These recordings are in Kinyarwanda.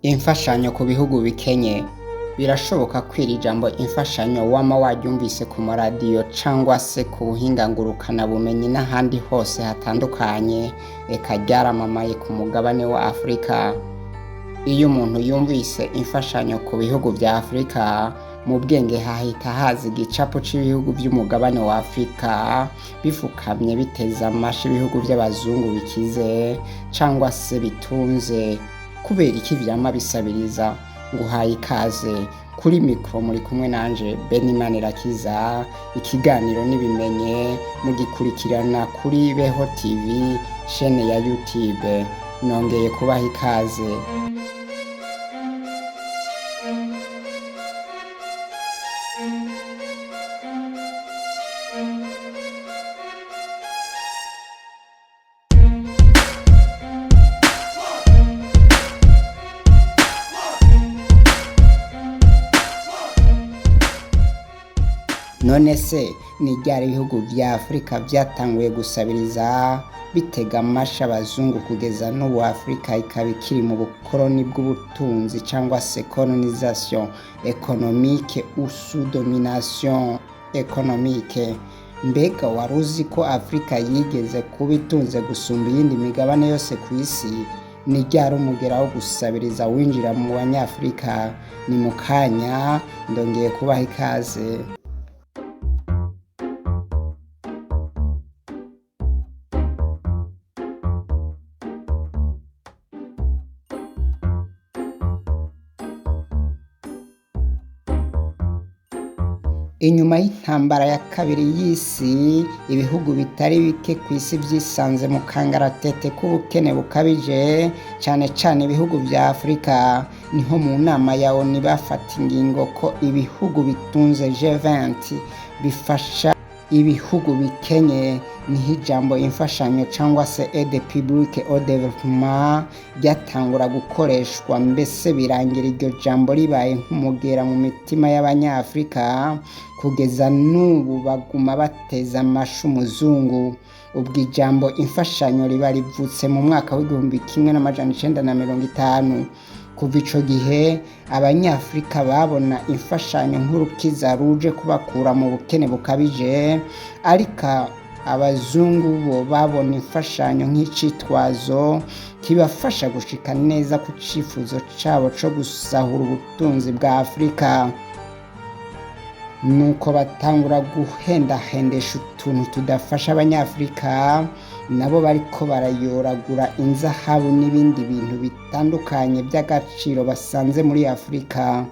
Imfashanyo ku bihugu bikenye. Birashoboka ko iri jambo imfashanyo wama waryumvise ku maradiyo cangwa se ku buhinga ngurukana bumenyi n'ahandi hose hatandukanye, eka ryaramamaye ku mugabane wa Afrika. Iyo umuntu yumvise imfashanyo ku bihugu vya Afrika, mu bwenge hahita haza igicapo c'ibihugu vy'umugabane wa Afrika bifukamye biteza amashi ibihugu vy'abazungu bikize cangwa se bitunze. Kubera iki vyama bisabiriza? Nguhaye ikaze kuri mikro, muri kumwe nanje Benimanirakiza. Ikiganiro nibimenye mugikurikirana kuri Beho TV chaîne ya YouTube. Nongeye kubaha ikaze. None se ni ryari ibihugu vya Afrika vyatanguye gusabiriza bitega amashi abazungu kugeza n'ubu Afrika ikaba ikiri mu bukoroni bw'ubutunzi cangwa se colonisation économique ou sous domination économique? Mbega waruzi ko Afrika yigeze kuba itunze gusumba iyindi migabane yose kw'isi? Ni ryari umugera wo gusabiriza winjira mu banyafrika? Ni mu kanya, ndongeye kubaha ikaze. Inyuma y'intambara ya kabiri y'isi, ibihugu bitari bike kw'isi vyisanze mu kangaratete k'ubukene bukabije, cane cane ibihugu vya Afrika. Niho mu nama ya ONU bafata ingingo ko ibihugu bitunze G20 bifasha ibihugu bikenye. Niho ijambo imfashanyo cangwa se aide publique au développement ryatangura gukoreshwa, mbese birangira iryo jambo ribaye nk'umugera mu mitima y'abanyafrika. Kugeza n'ubu baguma bateza amashi umuzungu. Ubwo ijambo imfashanyo riba rivutse mu mwaka w'1950. Kuva ico gihe abanyafrika babona imfashanyo nk'urukiza ruje kubakura mu bukene bukabije, ariko abazungu bo babona imfashanyo nk'icitwazo kibafasha gushika neza ku cifuzo cabo co gusahura ubutunzi bwa Afrika. Nuko batangura guhendahendesha utuntu tudafasha abanyafrika, nabo bariko barayoragura inzahabu n'ibindi bintu bitandukanye by'agaciro basanze muri Afrika.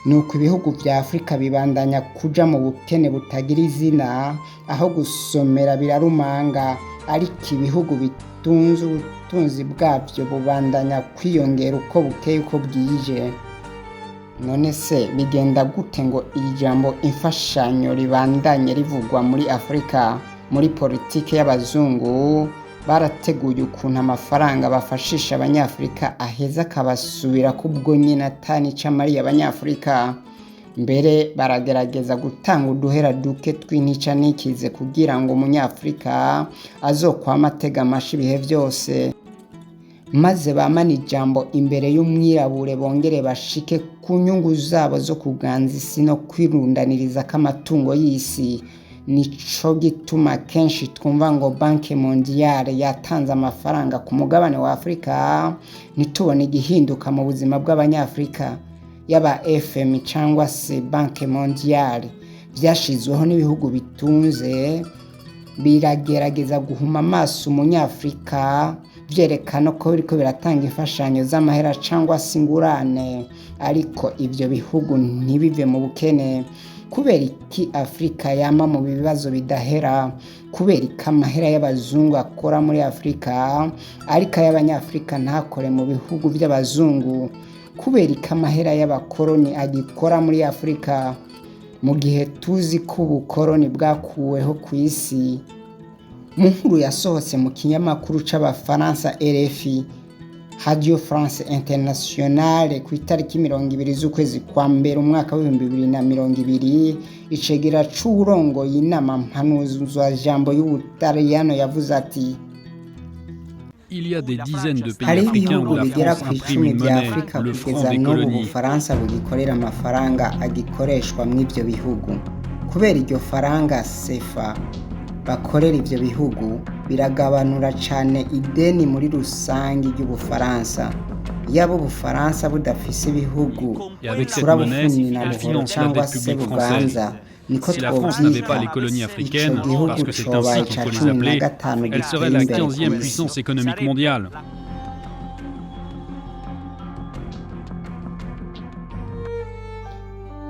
Nuko ibihugu vya Afrika bibandanya kuja mu bukene butagira izina, aho gusomera birarumanga, ariko ibihugu bitunze ubutunzi bwavyo bubandanya kwiyongera uko bukeye uko bwije. None se bigenda gute ngo iri jambo imfashanyo ribandanye rivugwa muri Afrika? Muri politike y'abazungu barateguye ukuntu amafaranga bafashisha abanyafrika aheza akabasubira kubwo nyine atanica mariya abanyafrika. Mbere baragerageza gutanga uduhera duke tw'intica nikize kugira ngo umunyafrika azokwama atega amashi ibihe vyose, maze bamana ijambo imbere y'umwirabure bongere bashike ku nyungu zabo zo kuganza isi no kwirundaniriza k'amatungo y'isi. Nico gituma kenshi twumva ngo Banque Mondiale yatanze amafaranga ku mugabane wa Afrika, nitubona igihinduka mu buzima bw'abanyafrika. Yaba FM cangwa se Banque Mondiale vyashizweho n'ibihugu bitunze, biragerageza guhuma amaso umunyafrika, vyerekana ko biriko biratanga imfashanyo z'amahera cangwa se ingurane, ariko ivyo bihugu ntibive mu bukene. Kubera iki Afrika yama mu bibazo bidahera? Kubera iki amahera y'abazungu akora muri Afrika ariko y'abanyafrika ntakore mu bihugu vy'abazungu? Kubera iki amahera y'abakoroni agikora muri Afrika mu gihe tuzi ko ubukoroni bwakuweho kw'isi? Mu nkuru yasohotse mu kinyamakuru c'abafaransa RFI, Radio France Internationale, ku itariki 20 z'ukwezi kwa mbere umwaka w'2020, icegera c'urongoye inama mpanuzwa jambo y'Ubutaliyano yavuze ati: Il y a des dizaines de pays hariho africains ibihugu où la bigera France ku imprime icumi une bya monnaie, afurika le franc kugeza des n'ubu colonies. ubufaransa bugikorera amafaranga agikoreshwa muri ibyo bihugu. Kubera iryo faranga sefa bakorera ibyo bihugu biragabanura cyane ideni muri rusange ry'ubufaransa. Yaba ubufaransa budafise ibihugu Et avec cette bucura monnaie, bufunina elle buhoro finance la cyangwa dette se publique buganza française. niko Si la France n'avait pas les twovyita, colonies ico africaines, gihugu parce que c'est coba ainsi qu'il ica faut les 15 appeler, elle serait giteye la imbere ku 15e isi. puissance économique mondiale.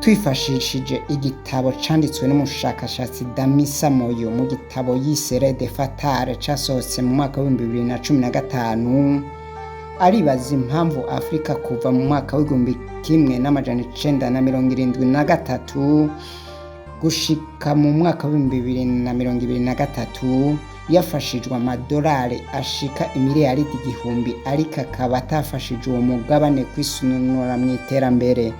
Twifashishije igitabo canditswe n'umushakashatsi Damisa Moyo mu gitabo yise de Fatale casohotse mu mwaka wa 2015, aribaza impamvu Afrika kuva mu mwaka wa 1973 gushika mu mwaka wa 2023 yafashijwe amadolari ashika imiliyaridi 1,000 ariko akaba atafashije uwo mugabane kwisununura mu iterambere.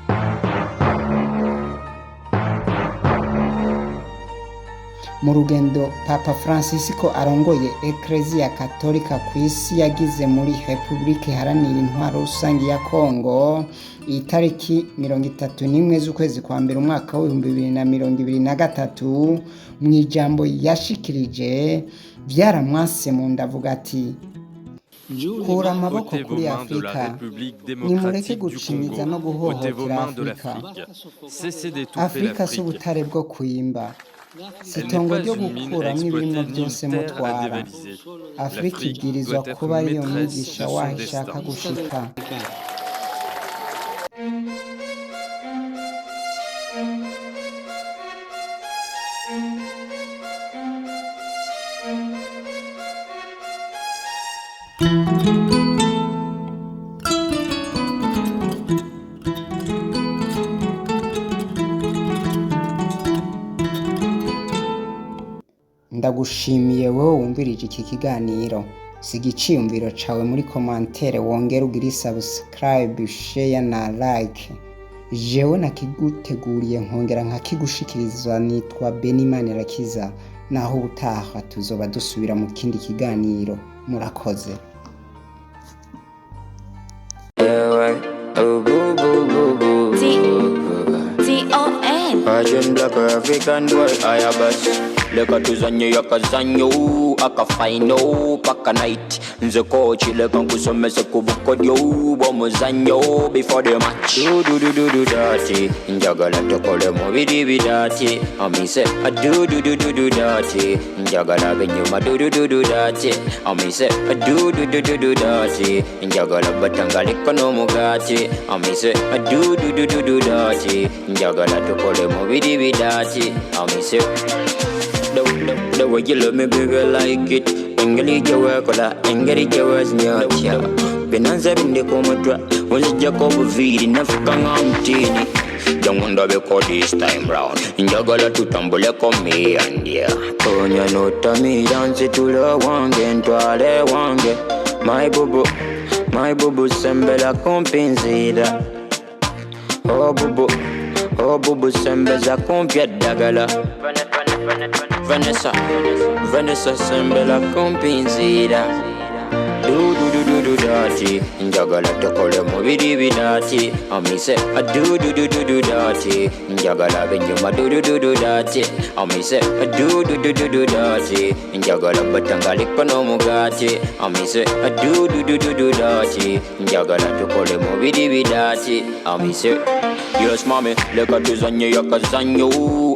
Mu rugendo Papa Francisco arongoye Ecclesia Katolika ku isi yagize muri Repubulika Iharanira Intwaro Rusange ya Kongo itariki 31 z'ukwezi kwa mbere umwaka wa 2023, mu ijambo yashikirije byaramwase mu ndavuga ati: kura amaboko kuri Afurika, nimureke gucinyiza no guhohotera Afurika. Afurika si ubutare bwo kwimba, si itongo ryo gukuramo ibirimo byose mutwara. Afurika ibwirizwa kuba ariyo mwigisha waho ishaka gushika. Ndagushimiye wowe wumvirije iki kiganiro. Siga iciyumviro cawe muri commentaire, wongere ugire subscribe, share na like. Jewe nakiguteguriye nkongera nkakigushikiriza nitwa Benimana. Naho ubutaha tuzoba dusubira mu kindi kiganiro. Murakoze. Asian black African boy, I have us. Leka tuzanye yakazanyo akafaino paka night nze coach leka nkusomese kubukodyo bomuzanyo before the match do dati njagala tokole mubiri bidati amise do dati njagala benyuma do dati amise do dati njagala batangaliko no mugati amise do dati njagala tokole mubiri bidati amise. The way you love me, baby, like it. Engage your work, engage your words, nyacha. Benanza binde komatwa, only Jacob feed enough kang amtini. Don't wonder because this time round, njagala tutambule komi andia. Konya no tami dance to the wange, ntwale wange. My bubu sembela kompensida. Oh bubu sembeza kompia dagala. Vanessa sembela kompensida. Do dati njagala tokole mubiri bidati amise do dati njagala benyuma do dati amise do dati njagala batangaliko no mugati amise do dati njagala tokole mubiri bidati amise. Yes mami, leka tuzanye yakazanyo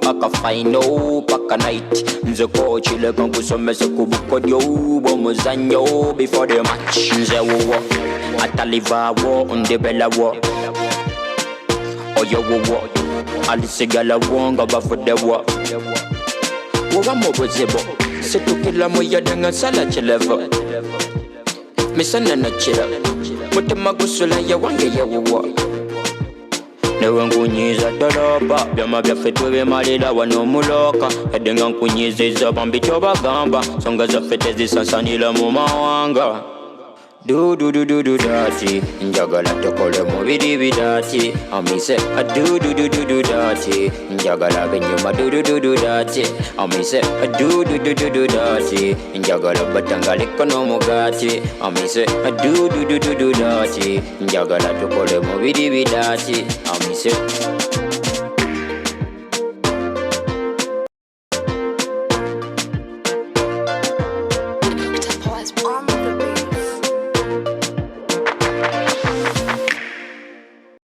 akafaino paka night nze coach leka nkusomese kubukodyo bomuzanyo before the match nze wowo ataliva wo ndebela wo oyo wowo alisigala wo nga bafude wo wowa mubuzibu situkila muyadenga sala chilevo misana na chila mutima gusula yawange yawowo newe nkunyiza dolopa byama byaffe tubimalira wano muloka edenga nkunyizizza bambi kyobagamba songa zaffe tezisasanira mu mawanga do do do do do dirty. Njagala tokole mubiri bidati. Amise a do do do do do dirty. Njagala benyuma do do do do dirty. Amise a do do do do do dirty. Njagala batangale kono mugati. Amise a do do do do do dirty. Njagala tokole mubiri bidati. Amise